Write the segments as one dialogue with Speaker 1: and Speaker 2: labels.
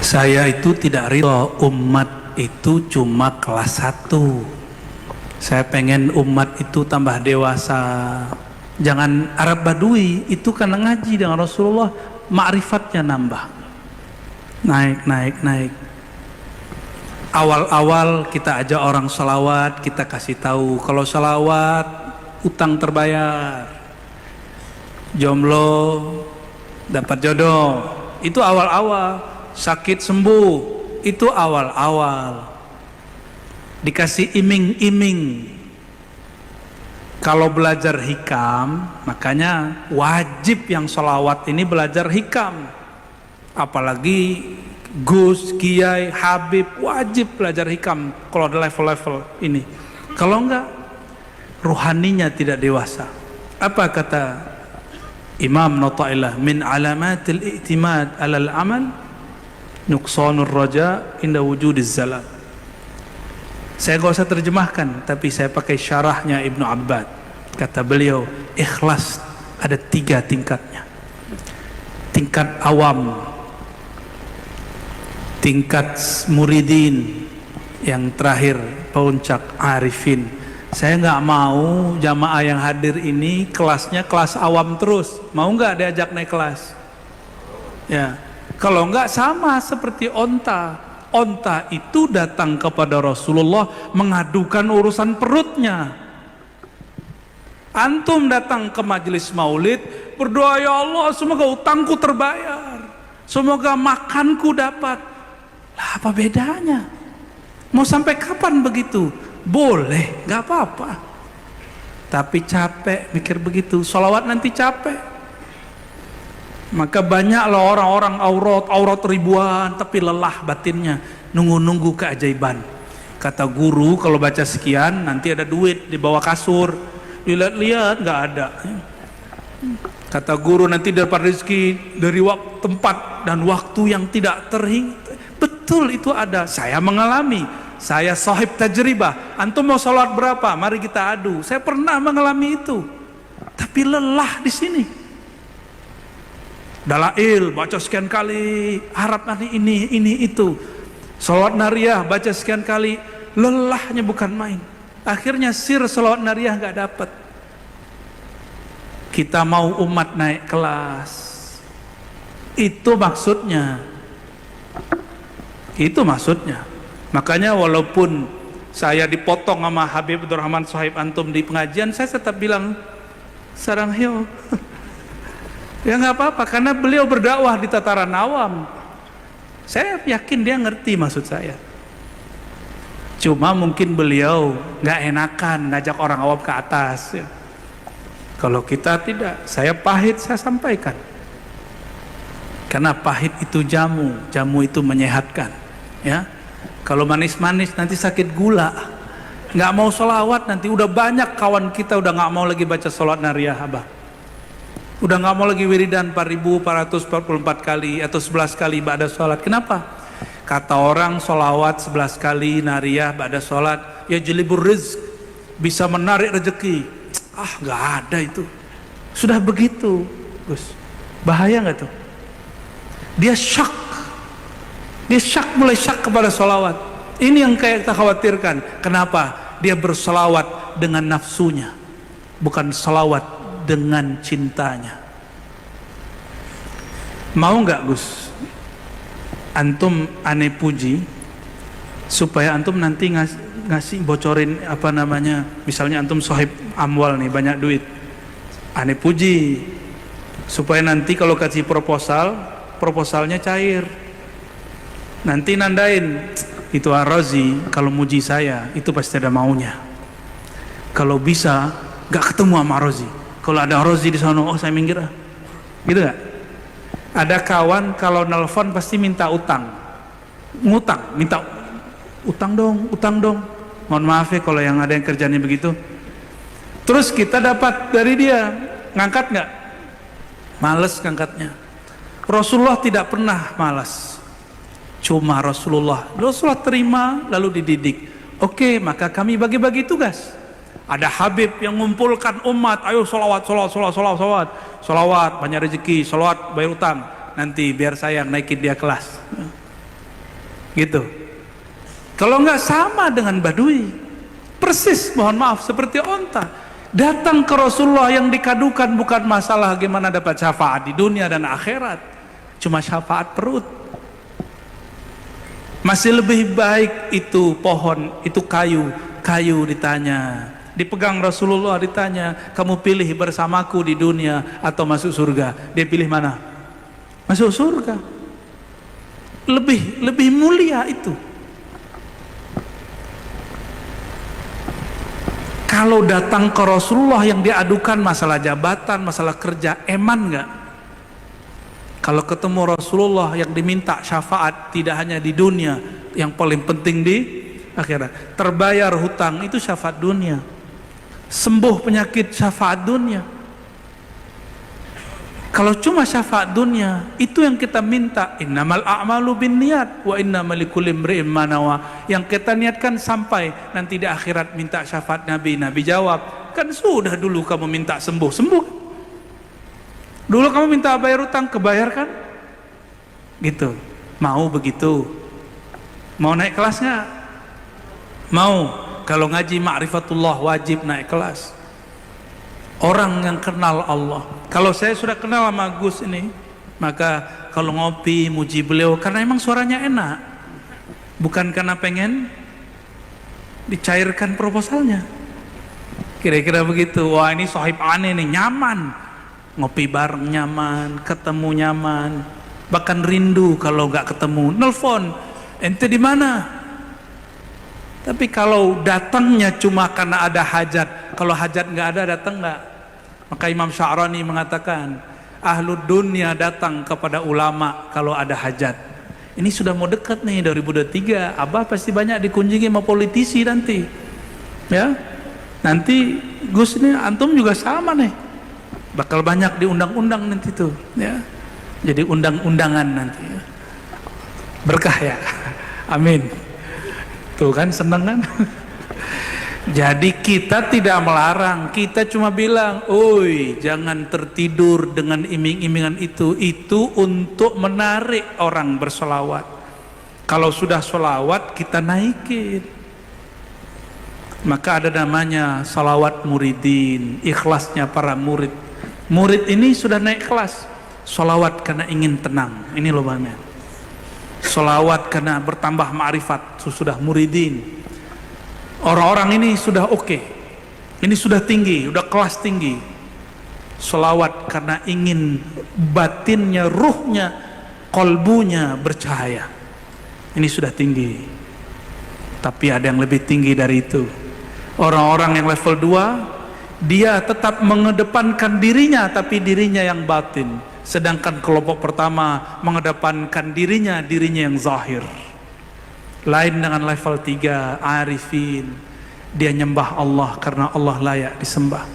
Speaker 1: Saya itu tidak ridho umat itu cuma kelas 1. Saya pengen umat itu tambah dewasa. Jangan Arab Badui itu karena ngaji dengan Rasulullah, ma'rifatnya nambah. Naik. Awal-awal kita ajak orang sholawat, kita kasih tahu kalau sholawat utang terbayar. Jomblo dapat jodoh, itu awal-awal. Sakit sembuh, itu awal-awal. Dikasih iming-iming. Kalau belajar hikam, makanya wajib yang sholawat ini belajar hikam. Apalagi Gus, Kiai, Habib, wajib belajar hikam kalau ada level-level ini. Kalau enggak, ruhaninya tidak dewasa. Apa kata Imam Natta'illah? Min alamatil i'timad alal amal nuqsanur raja inda wujudiz zalal. Saya gak usah terjemahkan, tapi saya pakai syarahnya Ibnu Abbad. Kata beliau, ikhlas ada 3 tingkatnya. Tingkat awam, tingkat muridin, yang terakhir puncak arifin. Saya nggak mau jamaah yang hadir ini kelasnya kelas awam terus. Mau nggak diajak naik kelas? Ya, kalau nggak sama seperti onta. Onta itu datang kepada Rasulullah mengadukan urusan perutnya. Antum datang ke majelis maulid berdoa, ya Allah semoga utangku terbayar, semoga makanku dapat. Lah apa bedanya? Mau sampai kapan begitu? Boleh, nggak apa-apa. Tapi capek mikir begitu, sholawat nanti capek. Maka banyaklah orang-orang aurat ribuan tapi lelah batinnya, nunggu-nunggu keajaiban. Kata guru kalau baca sekian nanti ada duit di bawah kasur, dilihat-lihat nggak ada. Kata guru nanti dapat rezeki dari tempat dan waktu yang tidak terhingga. Betul itu ada, saya mengalami. Saya sahib tajribah. Antum mau sholat berapa? Mari kita adu. Saya pernah mengalami itu. Tapi lelah di sini. Dalail baca sekian kali, harap nanti ini itu. Sholawat nariyah baca sekian kali, lelahnya bukan main. Akhirnya sholawat nariyah nggak dapat. Kita mau umat naik kelas. Itu maksudnya. Itu maksudnya. Makanya walaupun saya dipotong sama Habib Abdurrahman Sahib antum di pengajian, saya tetap bilang sarang hiu. Ya nggak apa-apa, karena beliau berdakwah di tataran awam. Saya yakin dia ngerti maksud saya. Cuma mungkin beliau nggak enakan ngajak orang awam ke atas. Ya. Kalau kita tidak, saya pahit saya sampaikan. Karena pahit itu jamu, jamu itu menyehatkan. Ya. Kalau manis-manis nanti sakit gula. Nggak mau sholawat nanti, udah banyak kawan kita udah nggak mau lagi baca sholat nariyah abah. Udah nggak mau lagi wiridan 4.444 kali atau 11 kali ba'da sholat. Kenapa? Kata orang sholawat 11 kali nariyah ba'da sholat ya jelibur rizq, bisa menarik rezeki. Ah nggak ada itu. Sudah begitu Gus, bahaya nggak tuh? Dia syak, mulai syak kepada sholawat. Ini yang kayak kita khawatirkan. Kenapa? Dia bersolawat dengan nafsunya, bukan sholawat dengan cintanya. Mau nggak Gus antum aneh puji supaya antum nanti ngasih bocorin apa namanya, misalnya antum sahib amwal nih banyak duit, aneh puji supaya nanti kalau kasih proposalnya cair, nanti nandain itu Ar-Razi kalau muji saya itu pasti ada maunya. Kalau bisa nggak ketemu sama Ar-Razi, kalau ada Rozi di sana, oh saya minggir ah. Gitu gak? Ada kawan kalau nelfon pasti minta utang. Ngutang, minta utang dong. Mohon maaf ya kalau yang ada yang kerjanya begitu. Terus kita dapat dari dia, ngangkat gak? Males ngangkatnya. Rasulullah tidak pernah malas. Cuma Rasulullah terima lalu dididik. Oke, maka kami bagi-bagi tugas. Ada Habib yang mengumpulkan umat, ayo sholawat, banyak rezeki, sholawat bayar utang, nanti biar saya naikin dia kelas. Gitu. Kalau nggak sama dengan badui, persis, mohon maaf, seperti onta. Datang ke Rasulullah yang dikadukan bukan masalah gimana dapat syafaat di dunia dan akhirat, cuma syafaat perut. Masih lebih baik itu pohon, itu kayu ditanya, dipegang Rasulullah, ditanya, kamu pilih bersamaku di dunia atau masuk surga? Dia pilih mana? Masuk surga. Lebih mulia itu. Kalau datang ke Rasulullah yang diadukan masalah jabatan, masalah kerja, eman nggak? Kalau ketemu Rasulullah yang diminta syafaat tidak hanya di dunia, yang paling penting di akhirat. Terbayar hutang itu syafaat dunia. Sembuh penyakit syafaat dunia. Kalau cuma syafaat dunia, itu yang kita minta. Innamal a'malu binniyat wa innamal likulli imri'in ma nawa. Yang kita niatkan sampai nanti di akhirat minta syafaat Nabi. Nabi jawab, kan sudah dulu kamu minta sembuh. Dulu kamu minta bayar utang, kebayar kan? Gitu. Mau begitu? Mau naik kelas nggak? Mau. Kalau ngaji ma'rifatullah wajib naik kelas. Orang yang kenal Allah. Kalau saya sudah kenal sama Gus ini, maka kalau ngopi muji beliau karena emang suaranya enak, bukan karena pengen dicairkan proposalnya. Kira-kira begitu. Wah, ini sohib aneh nih, nyaman, ngopi bareng nyaman, ketemu nyaman, bahkan rindu kalau nggak ketemu, nelfon, ente di mana? Tapi kalau datangnya cuma karena ada hajat, kalau hajat nggak ada, datang nggak? Maka Imam Sya'rani mengatakan, ahlud dunia datang kepada ulama kalau ada hajat. Ini sudah mau dekat nih 2023, Abah pasti banyak dikunjungi sama politisi nanti. Ya, nanti Gus ini antum juga sama nih, bakal banyak diundang-undang nanti tuh. Ya, jadi undang-undangan nanti. Ya. Berkah ya, amin. Tuh kan seneng kan? Jadi kita tidak melarang, kita cuma bilang, oi jangan tertidur dengan iming-imingan itu untuk menarik orang bersolawat. Kalau sudah solawat kita naikin. Maka ada namanya salawat muridin, ikhlasnya para murid. Murid ini sudah naik kelas, solawat karena ingin tenang, ini loh Bang. Solawat karena bertambah ma'rifat, sudah muridin. Orang-orang ini sudah oke, ini sudah tinggi, sudah kelas tinggi. Solawat karena ingin batinnya, ruhnya, kolbunya bercahaya. Ini sudah tinggi. Tapi ada yang lebih tinggi dari itu. Orang-orang yang level 2, dia tetap mengedepankan dirinya, tapi dirinya yang batin. Sedangkan kelompok pertama mengedepankan dirinya yang zahir. Lain dengan level 3, arifin. Dia nyembah Allah karena Allah layak disembah.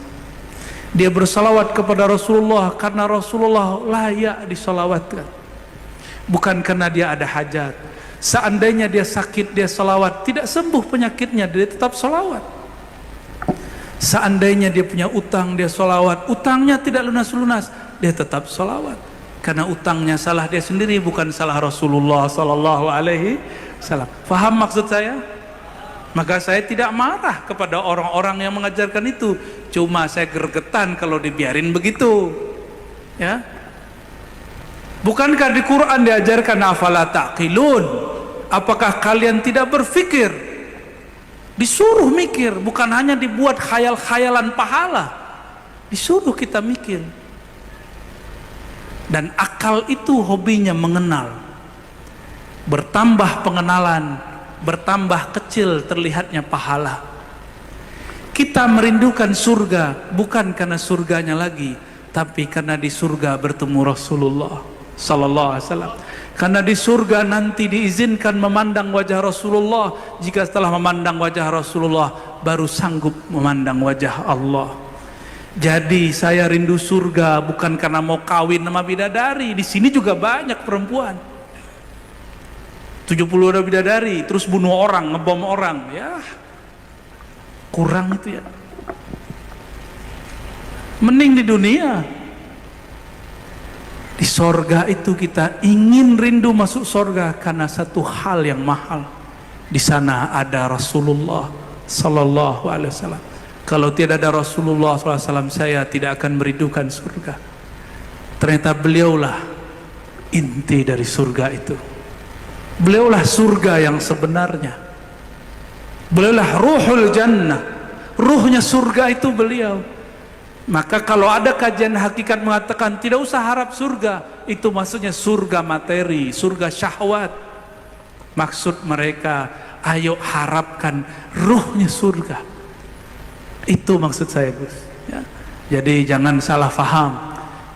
Speaker 1: Dia bersalawat kepada Rasulullah karena Rasulullah layak disalawatkan. Bukan karena dia ada hajat. Seandainya dia sakit, dia salawat, tidak sembuh penyakitnya, dia tetap salawat. Seandainya dia punya utang, dia salawat, utangnya tidak lunas-lunas, dia tetap salawat. Karena utangnya salah dia sendiri, bukan salah Rasulullah sallallahu alaihi wasallam. Faham maksud saya? Maka saya tidak marah kepada orang-orang yang mengajarkan itu. Cuma saya gregetan kalau dibiarin begitu. Ya. Bukankah di Quran diajarkan afala taqilun? Apakah kalian tidak berpikir? Disuruh mikir, bukan hanya dibuat khayal-khayalan pahala. Disuruh kita mikir. Dan akal itu hobinya mengenal. Bertambah pengenalan, bertambah kecil terlihatnya pahala. Kita merindukan surga bukan karena surganya lagi, tapi karena di surga bertemu Rasulullah sallallahu alaihi wasallam. Karena di surga nanti diizinkan memandang wajah Rasulullah. Jika setelah memandang wajah Rasulullah baru sanggup memandang wajah Allah. Jadi saya rindu surga bukan karena mau kawin sama bidadari. Di sini juga banyak perempuan. 70 ada bidadari, terus bunuh orang, ngebom orang, ya kurang itu ya. Mending di dunia. Di sorga itu kita ingin rindu masuk sorga karena satu hal yang mahal. Di sana ada Rasulullah Sallallahu Alaihi Wasallam. Kalau tidak ada Rasulullah SAW, saya tidak akan merindukan surga. Ternyata beliaulah inti dari surga itu. Beliaulah surga yang sebenarnya. Beliaulah ruhul jannah. Ruhnya surga itu beliau. Maka kalau ada kajian hakikat mengatakan tidak usah harap surga, itu maksudnya surga materi, surga syahwat. Maksud mereka, ayo harapkan ruhnya surga. Itu maksud saya, Gus. Ya. Jadi jangan salah faham.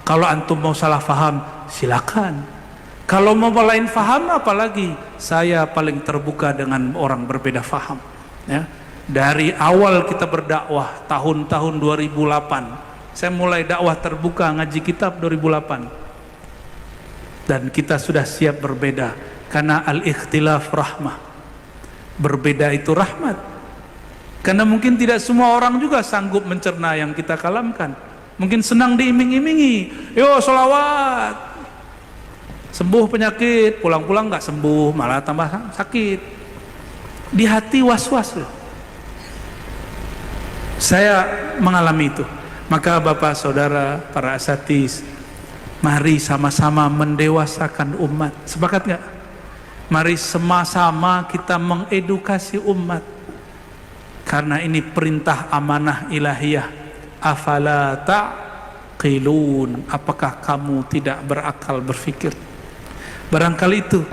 Speaker 1: Kalau antum mau salah faham, silakan. Kalau mau lain faham, apalagi saya paling terbuka dengan orang berbeda faham. Ya. Dari awal kita berdakwah tahun-tahun 2008, saya mulai dakwah terbuka ngaji kitab 2008, dan kita sudah siap berbeda karena al-ikhtilaf rahmah. Berbeda itu rahmat, karena mungkin tidak semua orang juga sanggup mencerna yang kita kalamkan. Mungkin senang diiming-imingi, yo sholawat, sembuh penyakit, pulang-pulang nggak sembuh, malah tambah sakit. Di hati was-was loh. Saya mengalami itu. Maka Bapak Saudara, para asatiz, mari sama-sama mendewasakan umat. Sepakat nggak? Mari sama-sama kita mengedukasi umat, karena ini perintah amanah ilahiyah. Afala taqilun, apakah kamu tidak berakal berfikir? Barangkali itu